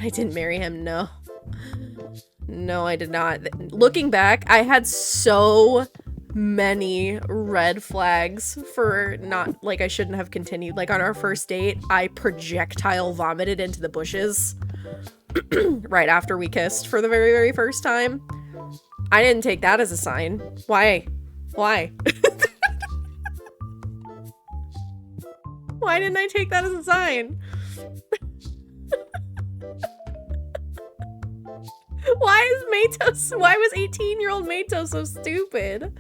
I didn't marry him, no. No, I did not. Looking back, I had so many red flags for not, like, I shouldn't have continued. Like, on our first date, I projectile vomited into the bushes right after we kissed for the very, very first time. I didn't take that as a sign. Why? Why? Why didn't I take that as a sign? Why was 18-year-old Mato so stupid?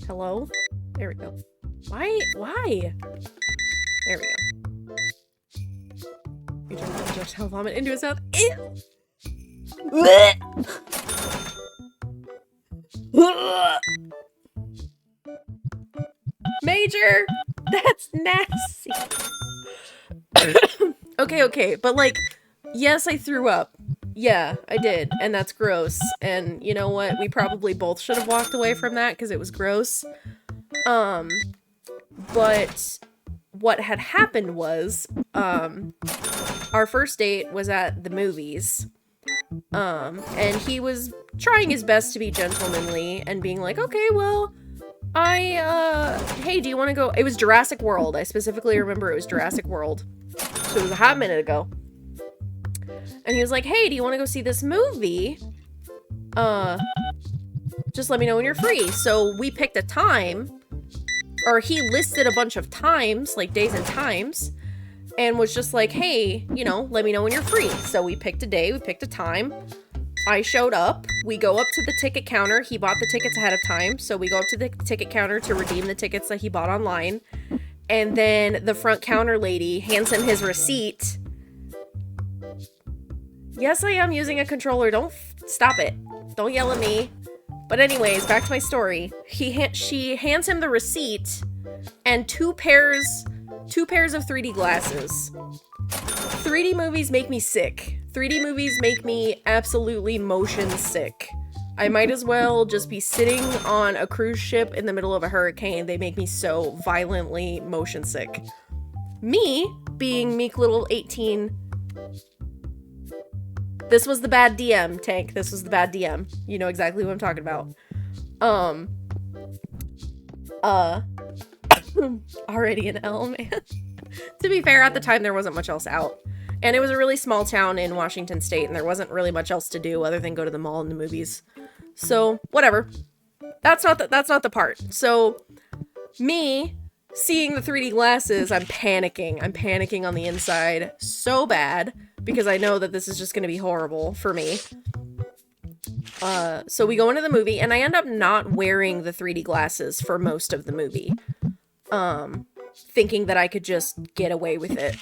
Hello? There we go. Why? There we go. You turned the projectile vomit into his mouth. Ew! Major! That's nasty. Okay, but like, yes, I threw up. Yeah, I did, and that's gross. And you know what? We probably both should have walked away from that because it was gross. But what had happened was, our first date was at the movies. And he was trying his best to be gentlemanly and being like, okay, well, hey, do you want to go? It was Jurassic World. I specifically remember it was Jurassic World. So it was a hot minute ago. And he was like, hey, do you want to go see this movie? Just let me know when you're free. So we picked a time, or he listed a bunch of times, like days and times, and was just like, hey, you know, let me know when you're free. So we picked a day, we picked a time. I showed up. We go up to the ticket counter. He bought the tickets ahead of time. So we go up to the ticket counter to redeem the tickets that he bought online. And then the front counter lady hands him his receipt. Yes, I am using a controller. Don't stop it. Don't yell at me. But anyways, back to my story. She hands him the receipt and two pairs of 3D glasses. 3D movies make me sick. 3D movies make me absolutely motion sick. I might as well just be sitting on a cruise ship in the middle of a hurricane. They make me so violently motion sick. Me, being meek little 18... This was the bad DM, Tank. This was the bad DM. You know exactly what I'm talking about. Already an L, man. To be fair, at the time, there wasn't much else out. And it was a really small town in Washington State, and there wasn't really much else to do other than go to the mall and the movies. So, whatever. That's not the part. So, me seeing the 3D glasses, I'm panicking. I'm panicking on the inside so bad because I know that this is just going to be horrible for me. So we go into the movie, and I end up not wearing the 3D glasses for most of the movie. Thinking that I could just get away with it.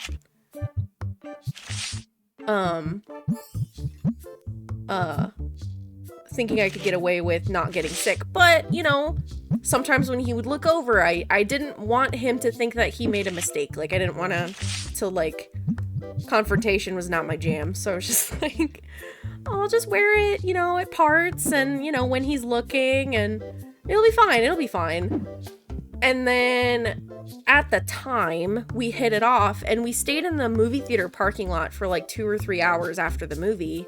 Thinking I could get away with not getting sick. But, you know, sometimes when he would look over, I didn't want him to think that he made a mistake. Like, I didn't want to like, confrontation was not my jam. So I was just like, oh, I'll just wear it, you know, at parts and, you know, when he's looking, and it'll be fine. And then at the time, we hit it off, and we stayed in the movie theater parking lot for like 2 or 3 hours after the movie,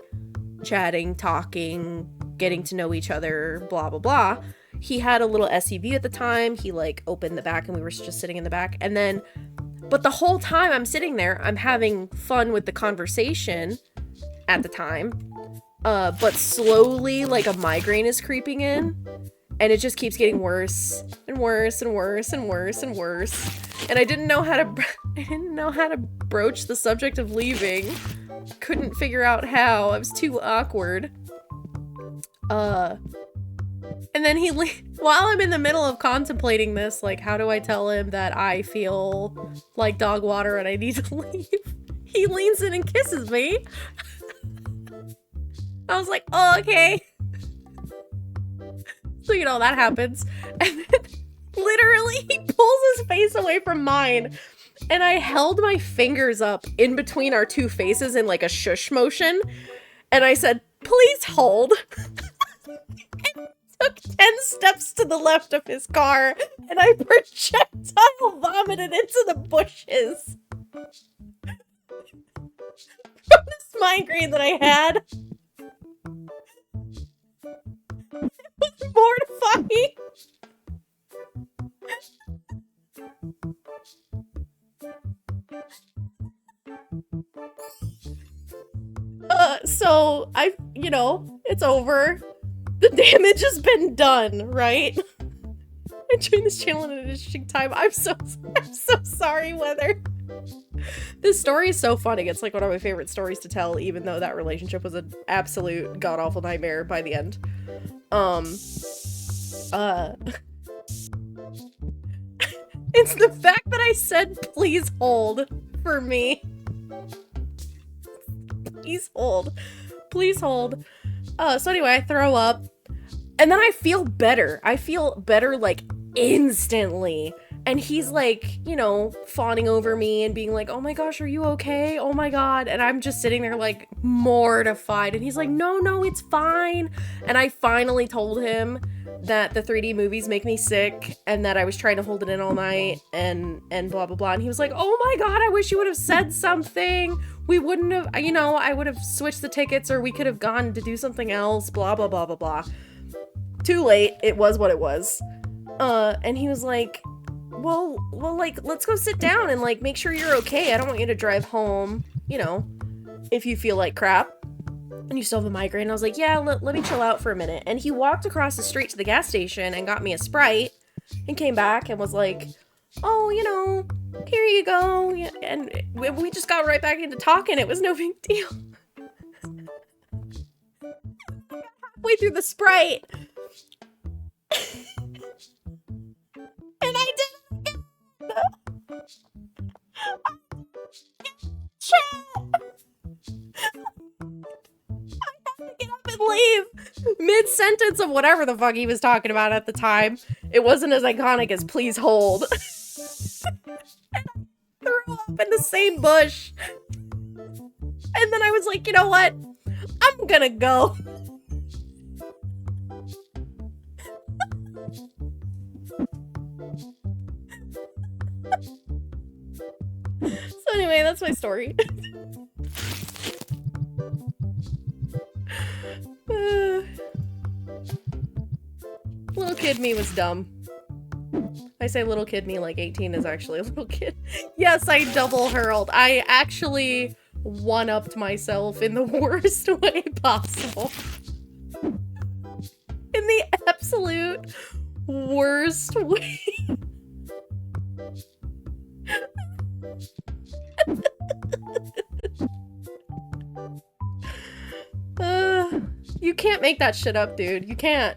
chatting, talking, getting to know each other, blah, blah, blah. He had a little SUV at the time. He like opened the back, and we were just sitting in the back. And then, but the whole time I'm sitting there, I'm having fun with the conversation at the time. But slowly, like, a migraine is creeping in. And it just keeps getting worse and worse and worse and worse and worse. And I didn't know how to broach the subject of leaving. Couldn't figure out how. I was too awkward. And then while I'm in the middle of contemplating this, like, how do I tell him that I feel like dog water and I need to leave? He leans in and kisses me. I was like, oh, okay. So, you know, that happens. And then literally he pulls his face away from mine. And I held my fingers up in between our two faces in like a shush motion. And I said, please hold. took 10 steps to the left of his car, and I projectile vomited into the bushes. From this migraine that I had. It was mortifying. So it's over. The damage has been done, right? I joined this channel in an interesting time. I'm so sorry, Weather. This story is so funny. It's like one of my favorite stories to tell, even though that relationship was an absolute god-awful nightmare by the end. It's the fact that I said, please hold, for me. Please hold. Please hold. So anyway, I throw up. And then I feel better. I feel better, like, instantly. And he's, like, fawning over me and being like, oh my gosh, are you okay? Oh my god. And I'm just sitting there, like, mortified. And he's like, no, it's fine. And I finally told him that the 3D movies make me sick and that I was trying to hold it in all night and blah, blah, blah. And he was like, oh my god, I wish you would have said something. We wouldn't have, I would have switched the tickets or we could have gone to do something else, blah, blah, blah, blah, blah. Too late. It was what it was. And he was like, well, like, let's go sit down and, like, make sure you're okay. I don't want you to drive home, if you feel like crap and you still have a migraine. I was like, yeah, let me chill out for a minute. And he walked across the street to the gas station and got me a Sprite and came back and was like, oh, here you go. And we just got right back into talking. It was no big deal. Halfway through the Sprite. And I did it again. I had to get up and leave mid-sentence of whatever the fuck he was talking about at the time. It wasn't as iconic as please hold. And I threw up in the same bush. And then I was like, you know what? I'm gonna go. So anyway, that's my story. Little kid me was dumb. I say little kid me like 18 is actually a little kid. Yes, I double hurled. I actually one-upped myself in the worst way possible. In the absolute worst way. You can't make that shit up, dude. You can't.